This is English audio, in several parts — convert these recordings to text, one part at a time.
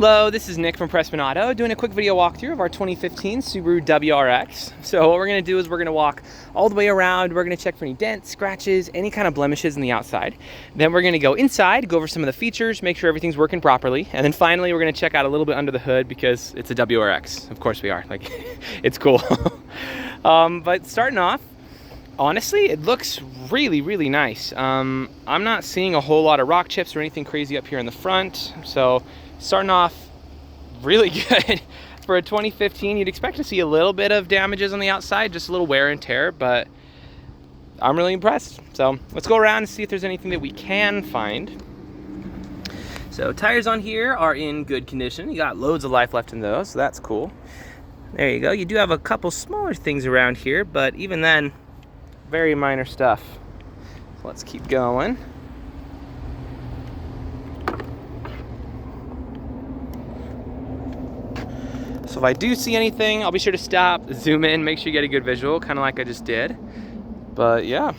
Hello, this is Nick from Prestman Auto doing a quick video walkthrough of our 2015 Subaru WRX. So what we're going to do is we're going to walk all the way around. We're going to check for any dents, scratches, any kind of blemishes in the outside. Then we're going to go inside, go over some of the features, make sure everything's working properly. And then finally, we're going to check out a little bit under the hood because it's a WRX. Of course we are. Like, it's cool. But starting off, honestly, it looks really, really nice. I'm not seeing a whole lot of rock chips or anything crazy up here in the front. So starting off really good. For a 2015, you'd expect to see a little bit of damages on the outside, just a little wear and tear, but I'm really impressed. So let's go around and see if there's anything that we can find. So tires on here are in good condition. You got loads of life left in those, so that's cool. There you go. You do have a couple smaller things around here, but even then, very minor stuff. So let's keep going. So if I do see anything, I'll be sure to stop, zoom in, make sure you get a good visual, kind of like I just did. But yeah.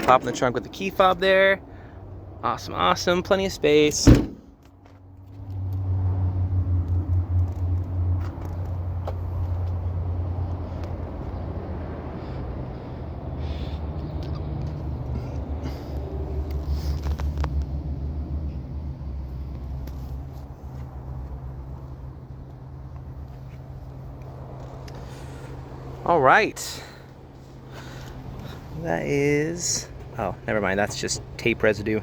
Pop in the trunk with the key fob there. Awesome, awesome, plenty of space. All right, that is, oh, never mind, that's just tape residue.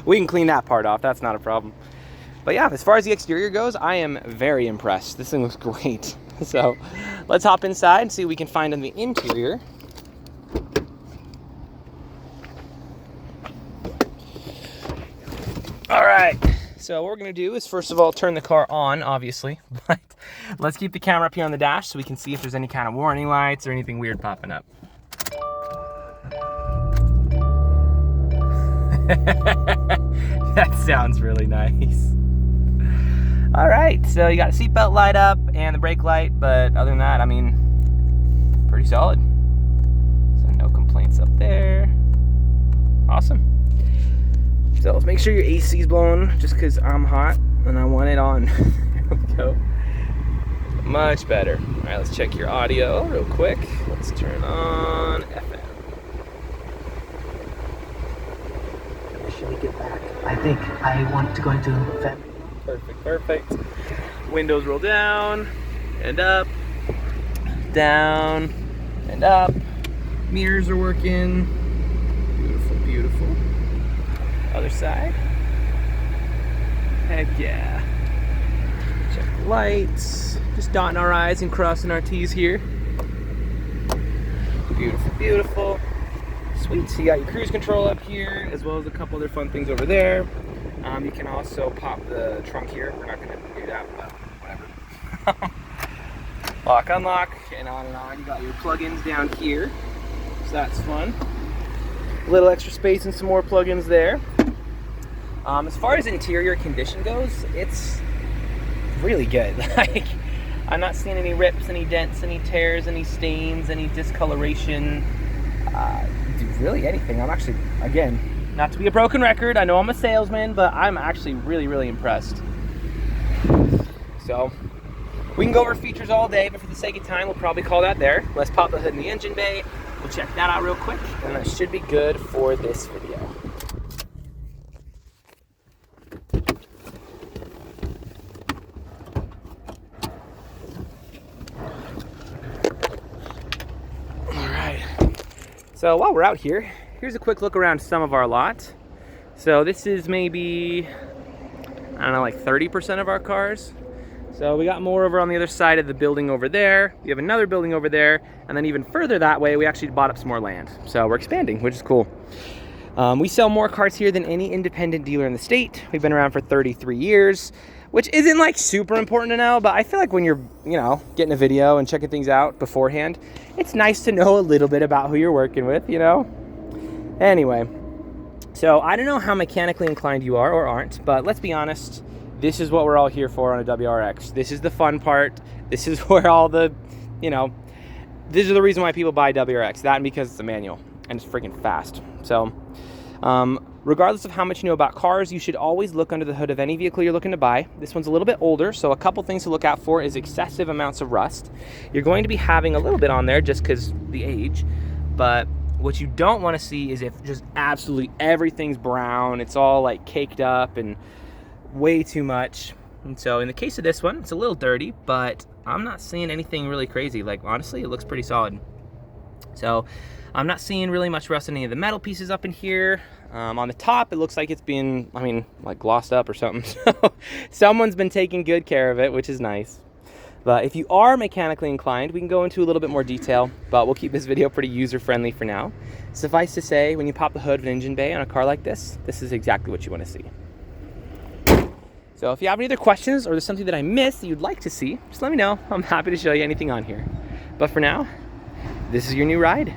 We can clean that part off, that's not a problem. But yeah, as far as the exterior goes, I am very impressed. This thing looks great. So let's hop inside and see what we can find on the interior. All right. So what we're gonna do is first of all turn the car on, obviously, but let's keep the camera up here on the dash so we can see if there's any kind of warning lights or anything weird popping up. That sounds really nice. All right, so you got a seatbelt light up and the brake light, but other than that, I mean, pretty solid. So no complaints up there. Awesome. So let's make sure your AC is blowing, just because I'm hot and I want it on. There we go. Much better. All right, let's check your audio real quick. Let's turn on FM. Should we get back? I think I want to go into FM. Perfect, perfect. Windows roll down and up, down and up. Mirrors are working. Beautiful, beautiful. Other side. Heck yeah. Check the lights. Just dotting our I's and crossing our T's here. Beautiful, beautiful. Sweet. So you got your cruise control up here, as well as a couple other fun things over there. You can also pop the trunk here. We're not going to do that, but whatever. Lock, unlock, and on and on. You got your plugins down here, so that's fun. A little extra space and some more plugins there. As far as interior condition goes, it's really good. Like, I'm not seeing any rips, any dents, any tears, any stains, any discoloration, really anything. I'm actually, again, not to be a broken record, I know I'm a salesman, but I'm actually really, really impressed. So, we can go over features all day, but for the sake of time, we'll probably call that there. Let's pop the hood in the engine bay. We'll check that out real quick, and that should be good for this video. All right. So while we're out here, here's a quick look around some of our lot. So this is maybe, I don't know, like 30% of our cars. So we got more over on the other side of the building over there. We have another building over there. And then even further that way, we actually bought up some more land. So we're expanding, which is cool. We sell more cars here than any independent dealer in the state. We've been around for 33 years, which isn't like super important to know, but I feel like when you're, getting a video and checking things out beforehand, it's nice to know a little bit about who you're working with, Anyway, so I don't know how mechanically inclined you are or aren't, but let's be honest, this is what we're all here for on a WRX. This is the fun part. This is where all the, this is the reason why people buy WRX, that and because it's a manual and it's freaking fast. So regardless of how much you know about cars, you should always look under the hood of any vehicle you're looking to buy. This one's a little bit older, so a couple things to look out for is excessive amounts of rust. You're going to be having a little bit on there just because the age, but what you don't want to see is if just absolutely everything's brown, it's all like caked up and way too much. And so in the case of this one, it's a little dirty, but I'm not seeing anything really crazy. Like, honestly, it looks pretty solid. So I'm not seeing really much rust in any of the metal pieces up in here. On the top, it looks like it's being, I mean, like glossed up or something. So someone's been taking good care of it, which is nice. But if you are mechanically inclined, we can go into a little bit more detail, but we'll keep this video pretty user-friendly for now. Suffice to say, when you pop the hood of an engine bay on a car like this, this is exactly what you want to see. So if you have any other questions or there's something that I missed that you'd like to see, just let me know. I'm happy to show you anything on here. But for now, this is your new ride.